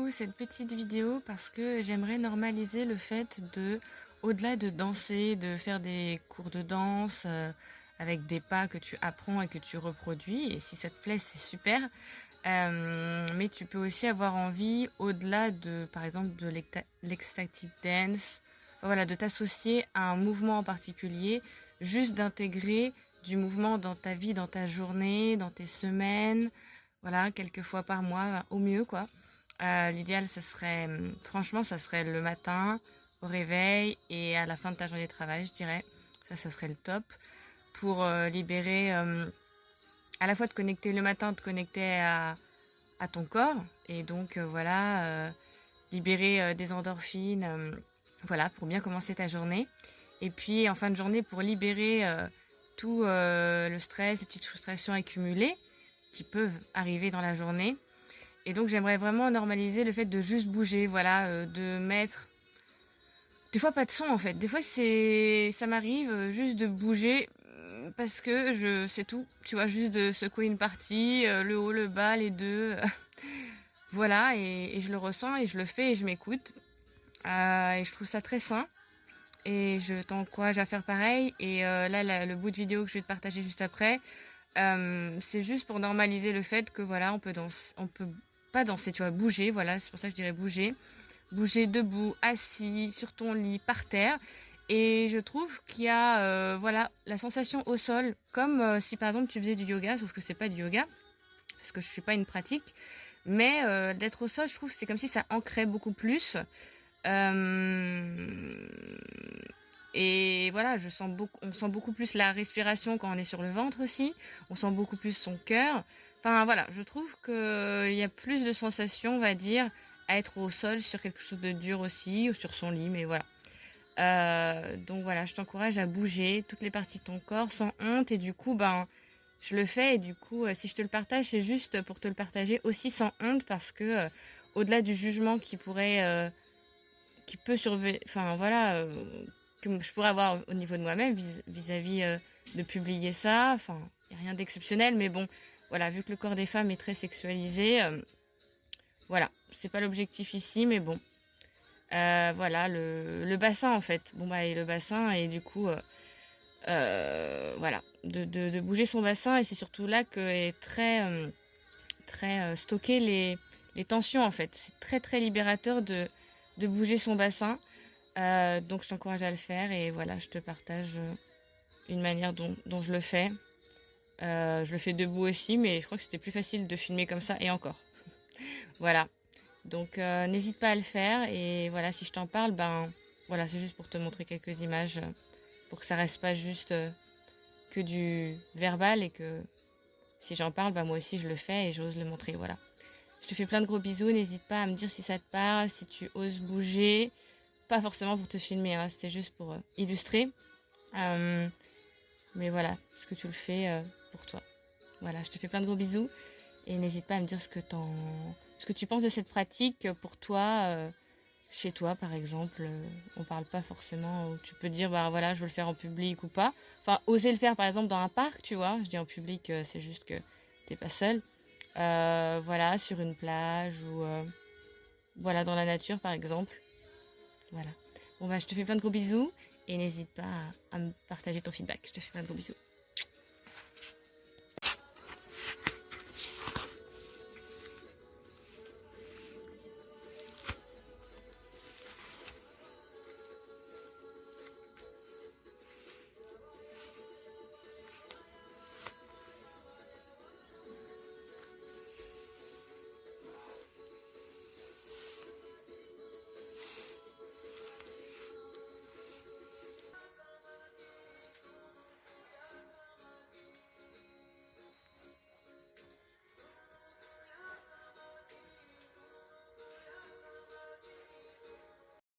coup cette petite vidéo parce que j'aimerais normaliser le fait de, au-delà de danser, de faire des cours de danse avec des pas que tu apprends et que tu reproduis. Et si ça te plaît, c'est super. Mais tu peux aussi avoir envie, au-delà de, par exemple, de l'ecstatic dance, voilà, de t'associer à un mouvement en particulier, juste d'intégrer du mouvement dans ta vie, dans ta journée, dans tes semaines, voilà, quelques fois par mois, au mieux, quoi. L'idéal, ça serait, franchement, ça serait le matin, au réveil et à la fin de ta journée de travail, je dirais. Ça serait le top pour libérer, à la fois te connecter le matin, te connecter à ton corps et donc libérer des endorphines, voilà, pour bien commencer ta journée. Et puis en fin de journée, pour libérer tout le stress, les petites frustrations accumulées qui peuvent arriver dans la journée. Et donc j'aimerais vraiment normaliser le fait de juste bouger, voilà, de mettre des fois pas de son en fait. Des fois ça m'arrive juste de bouger parce que c'est tout. Tu vois, juste de secouer une partie, le haut, le bas, les deux. Voilà, et je le ressens et je le fais et je m'écoute. Et je trouve ça très sain. Et je t'encourage à faire pareil. Et le bout de vidéo que je vais te partager juste après, c'est juste pour normaliser le fait que voilà, on peut pas danser, tu vois, bouger, voilà, c'est pour ça que je dirais bouger. Bouger debout, assis, sur ton lit, par terre. Et je trouve qu'il y a voilà, la sensation au sol, comme si par exemple tu faisais du yoga, sauf que c'est pas du yoga, parce que je suis pas une pratique. Mais d'être au sol, je trouve que c'est comme si ça ancrait beaucoup plus. Euh, et voilà, on sent beaucoup plus la respiration quand on est sur le ventre aussi. On sent beaucoup plus son cœur. Enfin voilà, je trouve qu'il y a plus de sensations, on va dire, à être au sol sur quelque chose de dur aussi, ou sur son lit, mais voilà. Donc voilà, je t'encourage à bouger toutes les parties de ton corps sans honte. Et du coup, je le fais. Et du coup, si je te le partage, c'est juste pour te le partager aussi sans honte parce que au-delà du jugement qui peut surveiller, enfin voilà, que je pourrais avoir au niveau de moi-même vis-à-vis de publier ça. Enfin, il n'y a rien d'exceptionnel, mais bon, voilà, vu que le corps des femmes est très sexualisé, voilà, c'est pas l'objectif ici, mais bon. Voilà, le bassin en fait. Bon bah et le bassin et du coup voilà, de bouger son bassin et c'est surtout là que est très stocké les tensions en fait. C'est très très libérateur de bouger son bassin. Donc je t'encourage à le faire et voilà, je te partage une manière dont je le fais. Je le fais debout aussi, mais je crois que c'était plus facile de filmer comme ça et encore. Voilà. Donc n'hésite pas à le faire et voilà, si je t'en parle, voilà, c'est juste pour te montrer quelques images pour que ça reste pas juste que du verbal et que si j'en parle, moi aussi je le fais et j'ose le montrer, voilà. Je te fais plein de gros bisous, n'hésite pas à me dire si ça te parle, si tu oses bouger, pas forcément pour te filmer, hein, c'était juste pour illustrer. Mais voilà, ce que tu le fais pour toi. Voilà, je te fais plein de gros bisous et n'hésite pas à me dire ce que tu penses de cette pratique pour toi, chez toi par exemple. On parle pas forcément, tu peux dire voilà, je veux le faire en public ou pas. Enfin, oser le faire par exemple dans un parc, tu vois. Je dis en public, c'est juste que t'es pas seul. Voilà, sur une plage ou voilà, dans la nature par exemple. Voilà. Bon je te fais plein de gros bisous et n'hésite pas à me partager ton feedback. Je te fais plein de gros bisous.